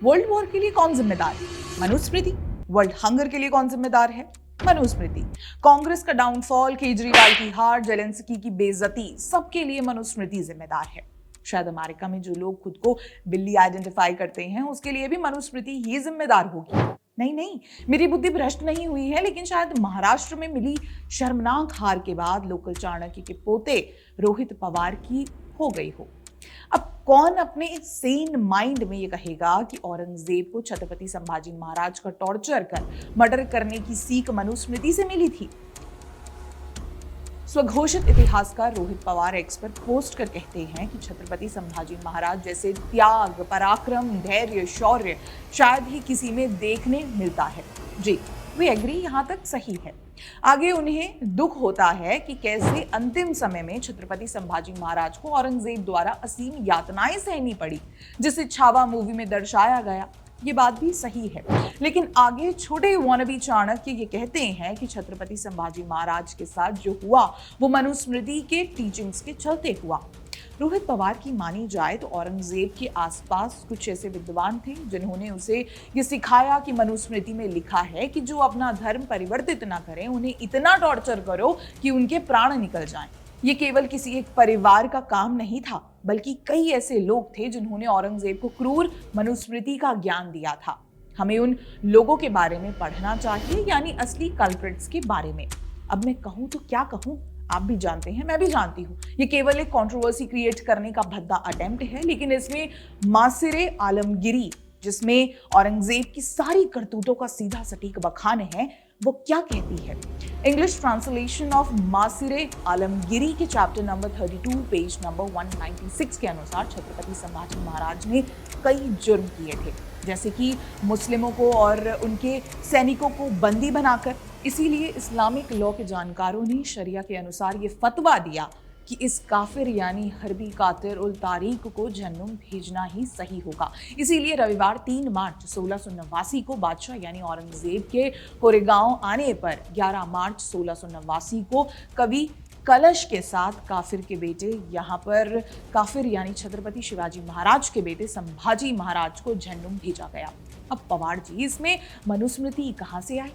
World war के लिए कौन जिम्मेदार है? मनुस्मृति। वर्ल्ड हंगर के लिए कौन जिम्मेदार है? मनुस्मृति। कांग्रेस का डाउनफॉल, केजरीवाल की हार, जेलेंस्की की बेइज्जती, सबके लिए मनुस्मृति जिम्मेदार है। शायद अमेरिका में जो लोग खुद को बिल्ली आइडेंटिफाई करते हैं उसके लिए भी मनुस्मृति ही जिम्मेदार होगी। नहीं नहीं, मेरी बुद्धि भ्रष्ट नहीं हुई है, लेकिन शायद महाराष्ट्र में मिली शर्मनाक हार के बाद लोकल चाणक्य के पोते रोहित पवार की हो गई हो। अब कौन अपने सेन माइंड में ये कहेगा कि औरंगजेब को छत्रपति संभाजी महाराज का टॉर्चर कर मर्डर करने की सीख मनुस्मृति से मिली थी? स्वघोषित इतिहासकार रोहित पवार एक्स पर पोस्ट कर कहते हैं कि छत्रपति संभाजी महाराज जैसे त्याग, पराक्रम, धैर्य, शौर्य शायद ही किसी में देखने मिलता है। जी, वी एग्री, यहां तक सही है। आगे उन्हें दुख होता है कि कैसे अंतिम समय में छत्रपति संभाजी महाराज को औरंगजेब द्वारा असीम यातनाएं सहनी पड़ी, जिसे छावा मूवी में दर्शाया गया। ये बात भी सही है, लेकिन आगे छोटे वानबी चाणक्य ये कहते हैं कि छत्रपति संभाजी महाराज के साथ जो हुआ वो मनुस्मृति के टीचिंग्स के चलते हुआ। रोहित पवार की मानी जाए तो औरंगजेब के आसपास कुछ ऐसे विद्वान थे जिन्होंने उसे ये सिखाया कि मनुस्मृति में लिखा है कि जो अपना धर्म परिवर्तित ना करें, उन्हें इतना टॉर्चर करो कि उनके प्राण निकल जाएं। ये केवल किसी एक परिवार का काम नहीं था, बल्कि कई ऐसे लोग थे जिन्होंने औरंगजेब को क्रूर मनुस्मृति का ज्ञान दिया था। हमें उन लोगों के बारे में पढ़ना चाहिए, यानी असली कल्प्रिट्स के बारे में। अब मैं कहूं तो क्या कहूं, आप भी जानते हैं, मैं भी जानती हूँ, ये केवल एक कंट्रोवर्सी क्रिएट करने का भद्दा अटेम्प्ट है, लेकिन इसमें मासिरे आलमगिरी, जिसमें औरंगजेब की सारी करतूतों का सीधा सटीक बखान है, वो क्या कहती है। इंग्लिश ट्रांसलेशन ऑफ मासिरे आलमगिरी के चैप्टर नंबर 32 पेज नंबर 196 के अनुसार छत्रपति संभाजी महाराज ने कई जुर्म किए थे, जैसे कि मुस्लिमों को और उनके सैनिकों को बंदी बनाकर। इसीलिए इस्लामिक लॉ के जानकारों ने शरिया के अनुसार ये फतवा दिया कि इस काफिर यानी हरबी कातिर उल तारीक को जहन्नुम भेजना ही सही होगा। इसीलिए रविवार 3 मार्च 1689 को बादशाह यानी औरंगजेब के कोरेगांव आने पर 11 मार्च 1689 को कवि कलश के साथ काफिर के बेटे, यहाँ पर काफिर यानी छत्रपति शिवाजी महाराज के बेटे संभाजी महाराज को जहन्नुम भेजा गया। अब पवार जी, इसमें मनुस्मृति कहाँ से आई?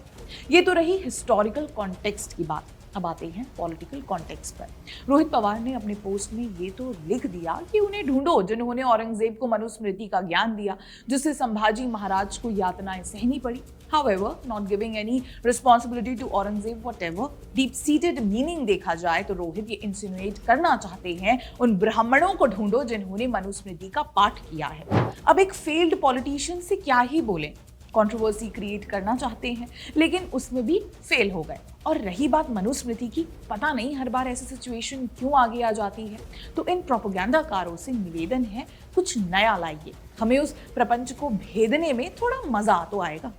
ये तो रही हिस्टोरिकल कॉन्टेक्स्ट की बात। अब आते हैं पॉलिटिकल कॉन्टेक्स्ट पर। रोहित पवार ने अपने पोस्ट में ये तो लिख दिया कि उन्हें ढूंढो जिन्होंने औरंगजेब को मनुस्मृति का ज्ञान दिया, जिससे संभाजी महाराज को यातनाएं सहनी पड़ी। However, not giving any responsibility to Aurangzeb whatever, deep-seated meaning देखा जाए तो रोहित ये इंसिनुएट करना चाहते हैं उन ब्राह्मणों को ढूंढो जिन्होंने मनुस्मृति का पाठ किया है। अब एक फेल्ड पॉलिटिशियन से क्या ही बोलें, कंट्रोवर्सी क्रिएट करना चाहते हैं, लेकिन उसमें भी फेल हो गए। और रही बात मनुस्मृति की, पता नहीं हर बार ऐसी सिचुएशन क्यों आगे आ जाती है। तो इन प्रोपेगेंडाकारों से निवेदन है, कुछ नया लाइए, हमें उस प्रपंच को भेदने में थोड़ा मजा तो आएगा।